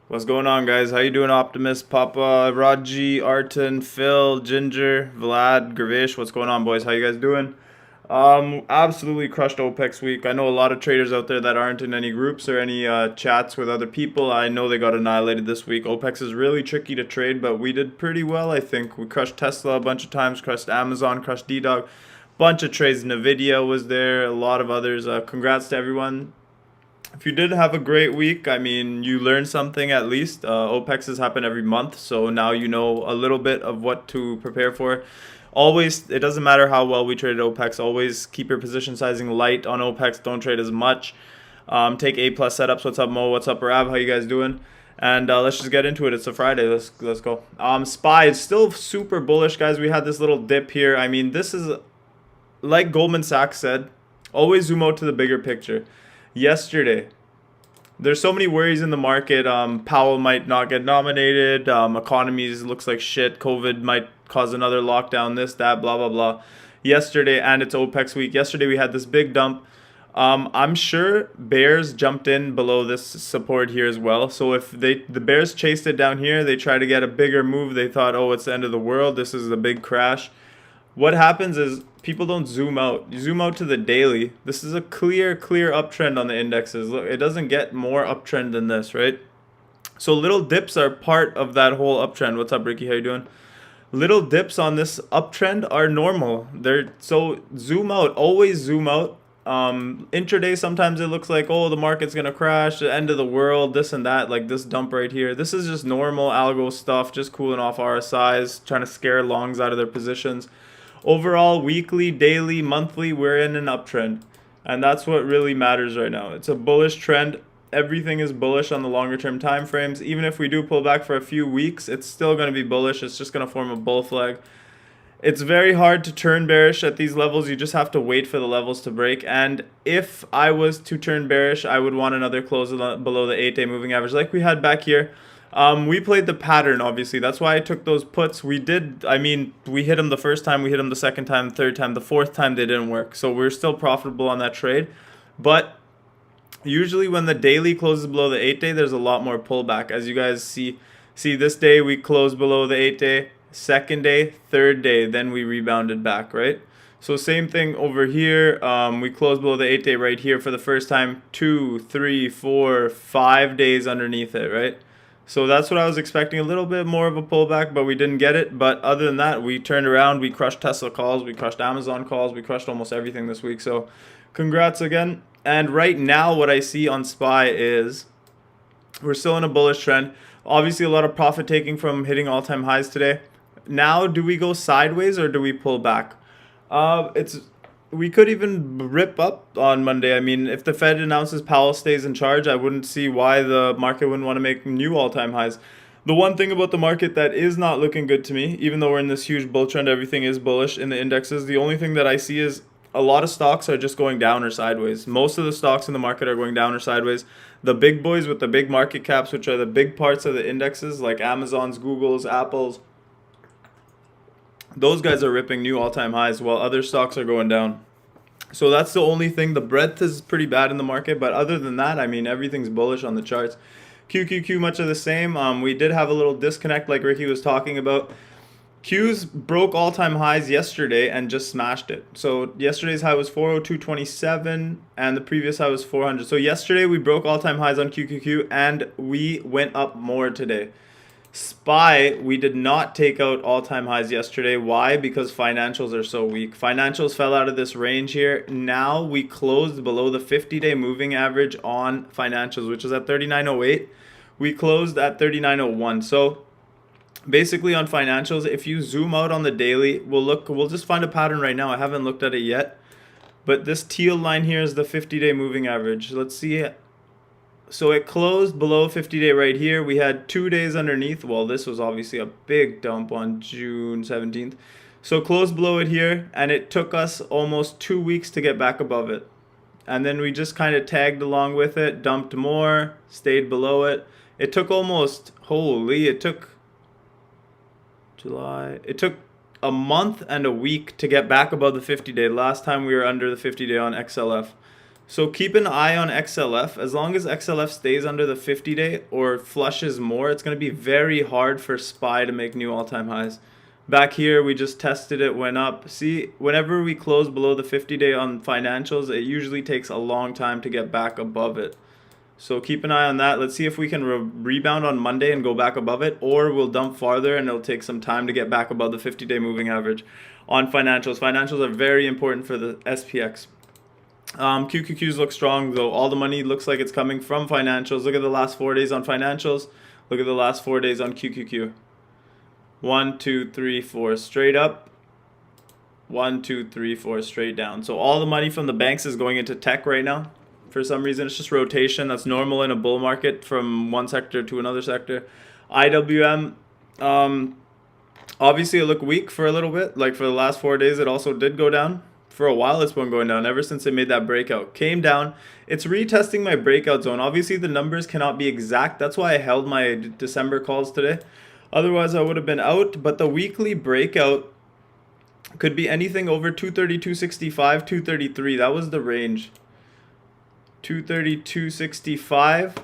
What's going on, guys? How you doing, Optimus, Papa, Raji, Arton, Phil, Ginger, Vlad, Gravish? What's going on, boys? How you guys doing? Absolutely crushed OPEX week. I know a lot of traders out there that aren't in any groups or any chats with other people. I know they got annihilated this week. OPEX is really tricky to trade, but we did pretty well, I think. We crushed Tesla a bunch of times, crushed Amazon, crushed D-Dog. Bunch of trades. NVDA was there, a lot of others. Congrats to everyone. If you did have a great week, I mean, you learned something at least. OPEXs happen every month, so now you know a little bit of what to prepare for. Always, it doesn't matter how well we traded OPEX. Always keep your position sizing light on OPEX. Don't trade as much. Take A plus setups. What's up, Mo? What's up, Rab? How you guys doing? And let's just get into it. It's a Friday. Let's go. SPY is still super bullish, guys. We had this little dip here. I mean, this is like Goldman Sachs said. Always zoom out to the bigger picture. Yesterday, there's so many worries in the market. Powell might not get nominated. Economies looks like shit. COVID might cause another lockdown. This, that, blah, blah, blah. Yesterday, and it's OPEX week. Yesterday, we had this big dump. I'm sure bears jumped in below this support here as well. So if the bears chased it down here, they try to get a bigger move. They thought, oh, it's the end of the world. This is a big crash. What happens is people don't zoom out. You zoom out to the daily. This is a clear uptrend on the indexes. Look, it doesn't get more uptrend than this, right? So little dips are part of that whole uptrend. What's up, Ricky? How you doing? Little dips on this uptrend are normal. So zoom out. Always zoom out. Intraday, sometimes it looks like, oh, the market's gonna crash, the end of the world, this and that, like this dump right here. This is just normal algo stuff, just cooling off RSIs, trying to scare longs out of their positions. Overall, weekly, daily, monthly, we're in an uptrend. And that's what really matters right now. It's a bullish trend. Everything is bullish on the longer term time frames. Even if we do pull back for a few weeks, it's still going to be bullish. It's just going to form a bull flag. It's very hard to turn bearish at these levels. You just have to wait for the levels to break. And if I was to turn bearish, I would want another close below the 8-day moving average like we had back here. We played the pattern, obviously. That's why I took those puts. We hit them the first time, we hit them the second time, third time, the fourth time they didn't work. So we're still profitable on that trade. But usually when the daily closes below the 8-day, there's a lot more pullback. As you guys see this day, we closed below the 8-day. Second day, third day, then we rebounded back, right? So same thing over here. We closed below the 8-day right here for the first time. 2, 3, 4, 5 days underneath it, right? So that's what I was expecting, a little bit more of a pullback, but we didn't get it. But other than that, we turned around, we crushed Tesla calls, we crushed Amazon calls, we crushed almost everything this week. So congrats again. And right now what I see on SPY is we're still in a bullish trend. Obviously a lot of profit taking from hitting all-time highs today. Now, do we go sideways or do we pull back? We could even rip up on Monday. I mean, if the Fed announces Powell stays in charge, I wouldn't see why the market wouldn't want to make new all-time highs. The one thing about the market that is not looking good to me, even though we're in this huge bull trend, everything is bullish in the indexes, the only thing that I see is a lot of stocks are just going down or sideways. Most of the stocks in the market are going down or sideways. The big boys with the big market caps, which are the big parts of the indexes, like Amazon's, Google's, Apple's, those guys are ripping new all-time highs while other stocks are going down. So that's the only thing. The breadth is pretty bad in the market, but other than that, I mean, everything's bullish on the charts. QQQ, much of the same. We did have a little disconnect like Ricky was talking about. Qs broke all-time highs yesterday and just smashed it. So yesterday's high was 402.27 and the previous high was 400. So yesterday we broke all-time highs on QQQ and we went up more today. SPY, we did not take out all-time highs yesterday. Why? Because financials are so weak. Financials fell out of this range here. Now we closed below the 50-day moving average on financials, which is at 39.08. We closed at 39.01. So basically on financials, if you zoom out on the daily, we'll just find a pattern right now. I haven't looked at it yet. But this teal line here is the 50-day moving average. Let's see it. So it closed below 50-day right here. We had 2 days underneath. Well, this was obviously a big dump on June 17th. So closed below it here, and it took us almost 2 weeks to get back above it. And then we just kind of tagged along with it, dumped more, stayed below it. It took almost, it took July. It took a month and a week to get back above the 50-day. Last time we were under the 50-day on XLF. So keep an eye on XLF. As long as XLF stays under the 50-day or flushes more, it's going to be very hard for SPY to make new all-time highs. Back here, we just tested it, went up. See, whenever we close below the 50-day on financials, it usually takes a long time to get back above it. So keep an eye on that. Let's see if we can rebound on Monday and go back above it, or we'll dump farther and it'll take some time to get back above the 50-day moving average on financials. Financials are very important for the SPX. QQQs look strong though. All the money looks like it's coming from financials. Look at the last 4 days on financials. Look at the last 4 days on QQQ. 1, 2, 3, 4 straight up. 1, 2, 3, 4 straight down. So all the money from the banks is going into tech right now. For some reason, it's just rotation. That's normal in a bull market from one sector to another sector. IWM, obviously it looked weak for a little bit. Like for the last 4 days, it also did go down. For a while, it's been going down ever since it made that breakout. Came down. It's retesting my breakout zone. Obviously, the numbers cannot be exact. That's why I held my December calls today. Otherwise, I would have been out. But the weekly breakout could be anything over 230, 265, 233. That was the range. 230, 265.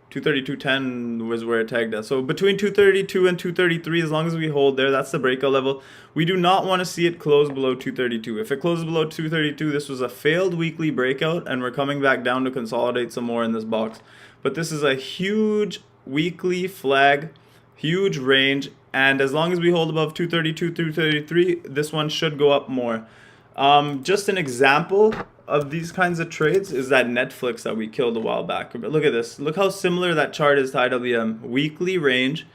232.10 was where it tagged us. So between 232 and 233, as long as we hold there, that's the breakout level. We do not want to see it close below 232. If it closes below 232, this was a failed weekly breakout, and we're coming back down to consolidate some more in this box. But this is a huge weekly flag, huge range, and as long as we hold above 232, 233, this one should go up more. Just an example of these kinds of trades is that Netflix that we killed a while back. But look at this. Look how similar that chart is to IWM. Weekly range.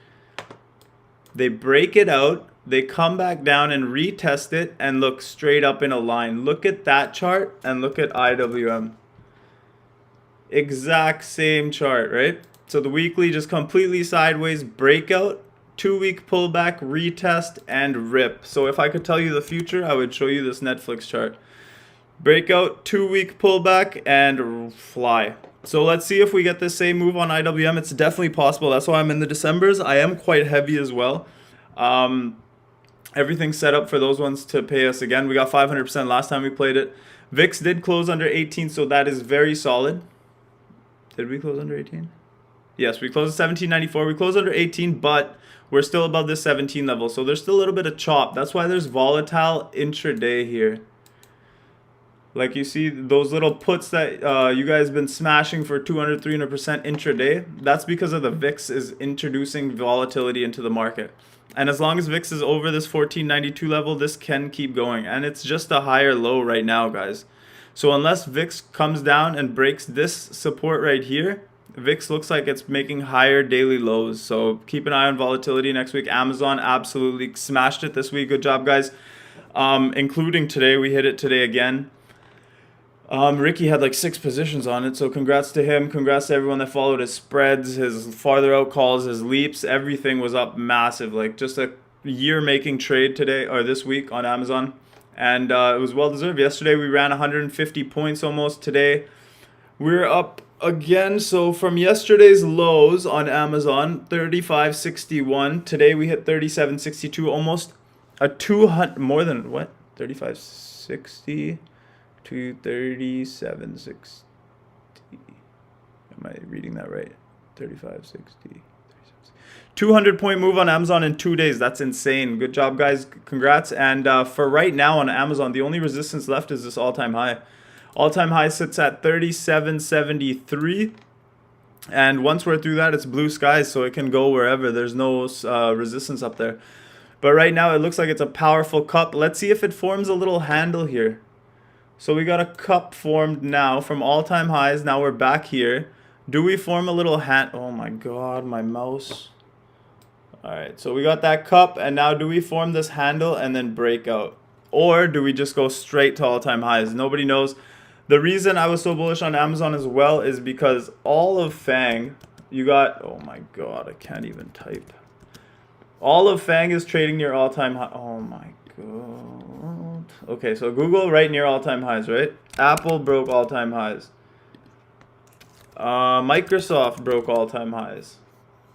They break it out. They come back down and retest it and look straight up in a line. Look at that chart and look at IWM. Exact same chart, right? So the weekly just completely sideways breakout. 2-week pullback, retest, and rip. So if I could tell you the future, I would show you this Netflix chart. Breakout, 2-week pullback, and fly. So let's see if we get the same move on IWM. It's definitely possible. That's why I'm in the Decembers. I am quite heavy as well. Everything's set up for those ones to pay us again. We got 500% last time we played it. VIX did close under 18, so that is very solid. Did we close under 18? Yes, we closed at 1794. We closed under 18, but we're still above this 17 level. So there's still a little bit of chop. That's why there's volatile intraday here. Like you see those little puts that you guys been smashing for 200, 300% intraday. That's because of the VIX is introducing volatility into the market. And as long as VIX is over this 1492 level, this can keep going. And it's just a higher low right now, guys. So unless VIX comes down and breaks this support right here, VIX looks like it's making higher daily lows. So keep an eye on volatility next week. Amazon absolutely smashed it this week. Good job, guys. Including today. We hit it today again. Ricky had like 6 positions on it, so congrats to him. Congrats to everyone that followed his spreads, his farther out calls, his leaps. Everything was up massive. Like just a year-making trade today or this week on Amazon, and it was well deserved. Yesterday we ran 150 points almost. Today we're up again. So from yesterday's lows on Amazon, 35.61. Today we hit 37.62, almost a 200 more than what? 35.60. to 37.60. Am I reading that right? 35.60. 200-point move on Amazon in 2 days. That's insane. Good job, guys. Congrats. And for right now on Amazon, the only resistance left is this all-time high. All-time high sits at 37.73. And once we're through that, it's blue skies, so it can go wherever. There's no resistance up there. But right now, it looks like it's a powerful cup. Let's see if it forms a little handle here. So we got a cup formed now from all-time highs. Now we're back here. Do we form a little hand? Oh my God, my mouse. All right, so we got that cup, and now do we form this handle and then break out? Or do we just go straight to all-time highs? Nobody knows. The reason I was so bullish on Amazon as well is because all of FANG, you got, oh my God, I can't even type. All of FANG is trading near all-time high. Oh my God. Okay, so Google right near all-time highs, right? Apple broke all-time highs. Microsoft broke all-time highs.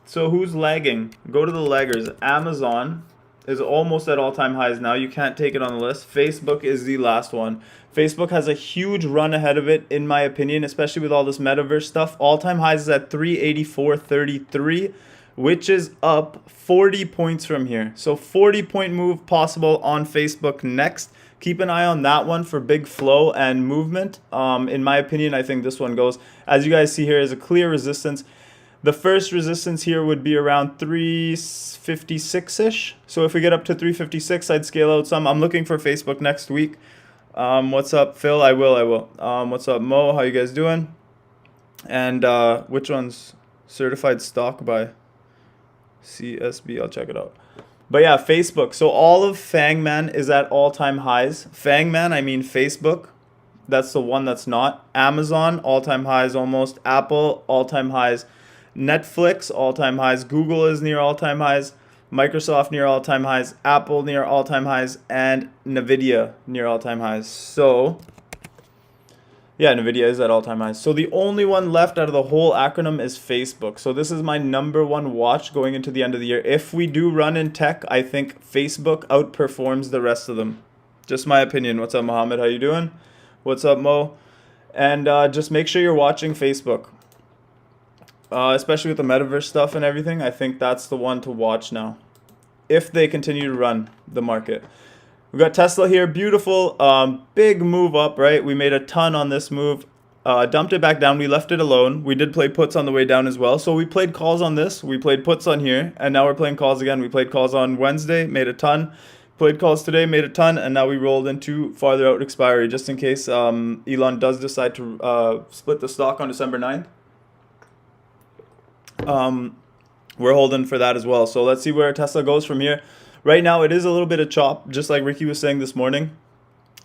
So who's lagging? Go to the laggers. Amazon is almost at all-time highs now. You can't take it on the list. Facebook is the last one. Facebook has a huge run ahead of it, in my opinion, especially with all this metaverse stuff. All-time highs is at 384.33, which is up 40 points from here. So 40-point move possible on Facebook next. Keep an eye on that one for big flow and movement. In my opinion, I think this one goes. As you guys see here, is a clear resistance. The first resistance here would be around 356-ish. So if we get up to 356, I'd scale out some. I'm looking for Facebook next week. What's up, Phil? I will. What's up, Mo? How you guys doing? And which one's certified stock by CSB? I'll check it out. But yeah, Facebook. So all of Fangman is at all-time highs. Fangman, I mean Facebook. That's the one that's not. Amazon, all-time highs almost. Apple, all-time highs. Netflix, all-time highs. Google is near all-time highs. Microsoft near all-time highs. Apple near all-time highs. And NVIDIA near all-time highs. So, yeah, NVIDIA is at all-time highs. So the only one left out of the whole acronym is Facebook. So this is my #1 watch going into the end of the year. If we do run in tech, I think Facebook outperforms the rest of them. Just my opinion. What's up, Mohammed? How you doing? What's up, Mo? And just make sure you're watching Facebook. Especially with the metaverse stuff and everything, I think that's the one to watch now. If they continue to run the market. We got Tesla here, beautiful, big move up, right? We made a ton on this move, dumped it back down. We left it alone. We did play puts on the way down as well. So we played calls on this, we played puts on here, and now we're playing calls again. We played calls on Wednesday, made a ton. Played calls today, made a ton, and now we rolled into farther out expiry just in case Elon does decide to split the stock on December 9th. We're holding for that as well. So let's see where Tesla goes from here. Right now, it is a little bit of chop, just like Ricky was saying this morning.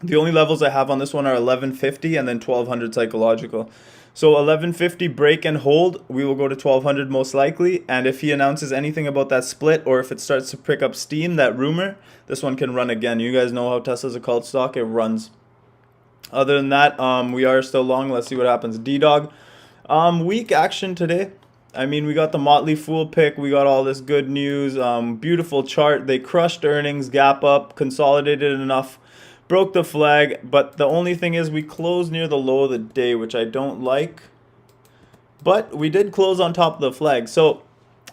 The only levels I have on this one are 1150 and then 1200 psychological. So 1150 break and hold, we will go to 1200 most likely. And if he announces anything about that split, or if it starts to pick up steam, that rumor, this one can run again. You guys know how Tesla's a cult stock, it runs. Other than that, we are still long. Let's see what happens. D-Dog, weak action today. I mean, we got the Motley Fool pick. We got all this good news. Beautiful chart. They crushed earnings, gap up, consolidated enough, broke the flag. But the only thing is we closed near the low of the day, which I don't like. But we did close on top of the flag. So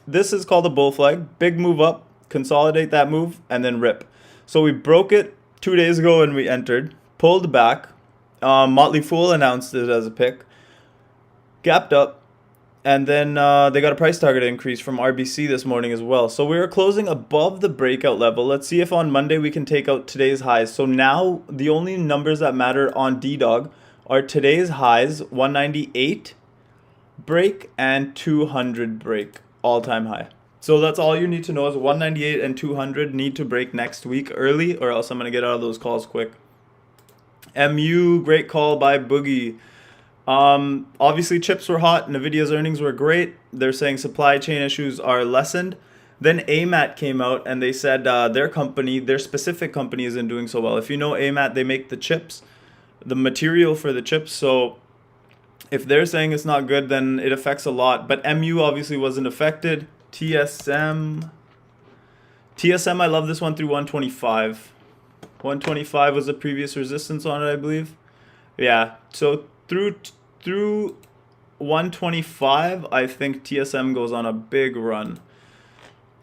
this is called a bull flag. Big move up, consolidate that move, and then rip. So we broke it 2 days ago when we entered, pulled back. Motley Fool announced it as a pick. Gapped up. And then they got a price target increase from RBC this morning as well. So we are closing above the breakout level. Let's see if on Monday we can take out today's highs. So now the only numbers that matter on D-Dog are today's highs, 198 break and 200 break, all-time high. So that's all you need to know is 198 and 200 need to break next week early, or else I'm going to get out of those calls quick. MU, great call by Boogie. Obviously chips were hot, NVIDIA's earnings were great. They're saying supply chain issues are lessened. Then AMAT came out and they said their specific company isn't doing so well. If you know AMAT, they make the chips, the material for the chips. So if they're saying it's not good, then it affects a lot. But MU obviously wasn't affected. TSM, I love this one through 125. 125 was the previous resistance on it, I believe. Yeah, so through 125, I think TSM goes on a big run.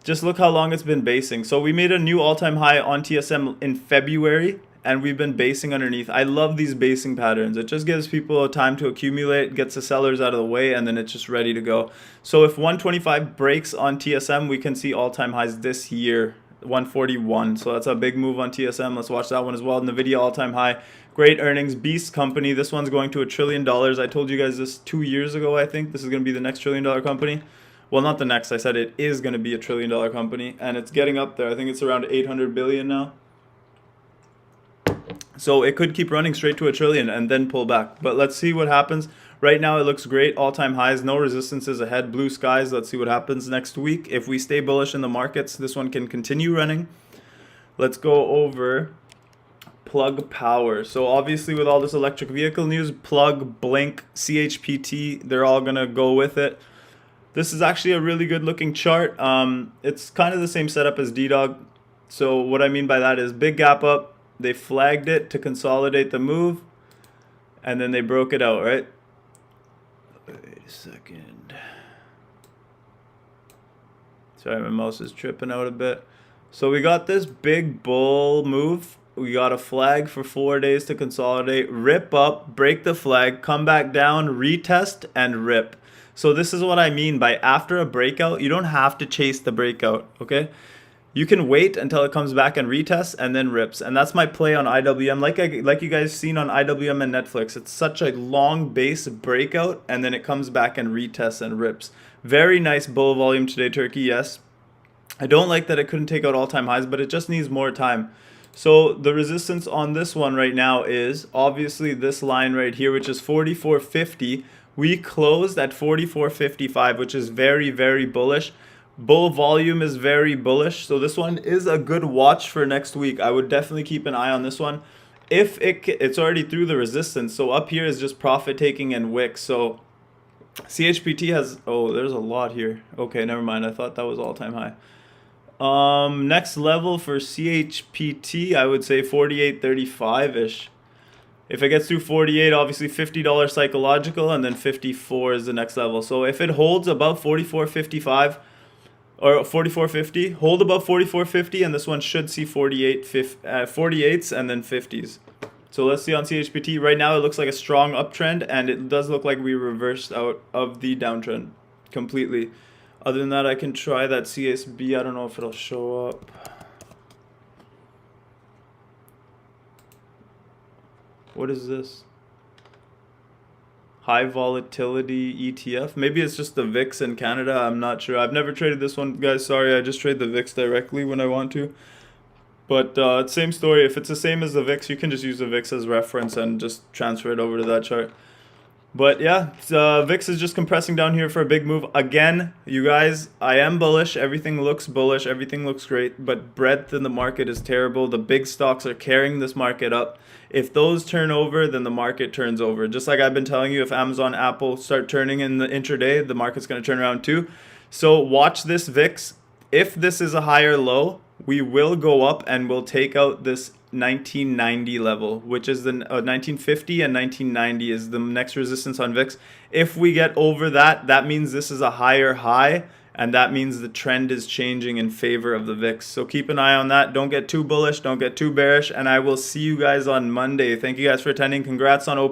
Just look how long it's been basing. So we made a new all-time high on TSM in February, and we've been basing underneath. I love these basing patterns. It just gives people time to accumulate, gets the sellers out of the way, and then it's just ready to go. So if 125 breaks on TSM, we can see all-time highs this year. 141. So that's a big move on TSM. Let's watch that one as well. NVIDIA all-time high. Great earnings. Beast company. This one's going to $1 trillion. I told you guys this 2 years ago, I think. This is going to be the next $1 trillion company. Well, not the next. I said it is going to be $1 trillion company. And it's getting up there. I think it's around 800 billion now. So it could keep running straight to $1 trillion and then pull back. But let's see what happens. Right now it looks great. All-time highs. No resistances ahead. Blue skies. Let's see what happens next week. If we stay bullish in the markets, this one can continue running. Let's go over Plug Power. So obviously with all this electric vehicle news, Plug, Blink, CHPT, they're all going to go with it. This is actually a really good looking chart. It's kind of the same setup as D-Dog. So what I mean by that is big gap up, they flagged it to consolidate the move, and then they broke it out, right? Wait a second. Sorry, my mouse is tripping out a bit. So we got this big bull move. We got a flag for 4 days to consolidate, rip up, break the flag, come back down, retest, and rip. So this is what I mean by after a breakout, you don't have to chase the breakout, okay? You can wait until it comes back and retests and then rips. And that's my play on IWM. Like you guys seen on IWM and Netflix, it's such a long base breakout and then it comes back and retests and rips. Very nice bull volume today, Turkey, yes. I don't like that it couldn't take out all-time highs, but it just needs more time. So the resistance on this one right now is obviously this line right here, which is 44.50. We closed at 44.55, which is very, very bullish. Bull volume is very bullish, so this one is a good watch for next week. I would definitely keep an eye on this one. If it's already through the resistance, so up here is just profit taking and wicks. So CHPT has, oh, there's a lot here. Okay, never mind. I thought that was all-time high. Next level for CHPT, I would say 48.35-ish. If it gets through 48, obviously $50 psychological, and then 54 is the next level. So if it holds above 44.55 or 44.50, hold above 44.50, and this one should see 48s and then 50s. So let's see on CHPT. Right now it looks like a strong uptrend, and it does look like we reversed out of the downtrend completely. Other than that, I can try that CSB. I don't know if it'll show up. What is this? High volatility ETF. Maybe it's just the VIX in Canada. I'm not sure. I've never traded this one, guys. Sorry, I just trade the VIX directly when I want to. But same story. If it's the same as the VIX, you can just use the VIX as reference and just transfer it over to that chart. But yeah, VIX is just compressing down here for a big move. Again, you guys, I am bullish. Everything looks bullish. Everything looks great. But breadth in the market is terrible. The big stocks are carrying this market up. If those turn over, then the market turns over. Just like I've been telling you, if Amazon, Apple start turning in the intraday, the market's going to turn around too. So watch this VIX. If this is a higher low, we will go up and we'll take out this 1990 level, which is the 1950 and 1990 is the next resistance on VIX. If we get over that, that means this is a higher high, and that means the trend is changing in favor of the VIX. So keep an eye on that. Don't get too bullish, don't get too bearish, and I will see you guys on Monday. Thank you guys for attending. Congrats on OPEX.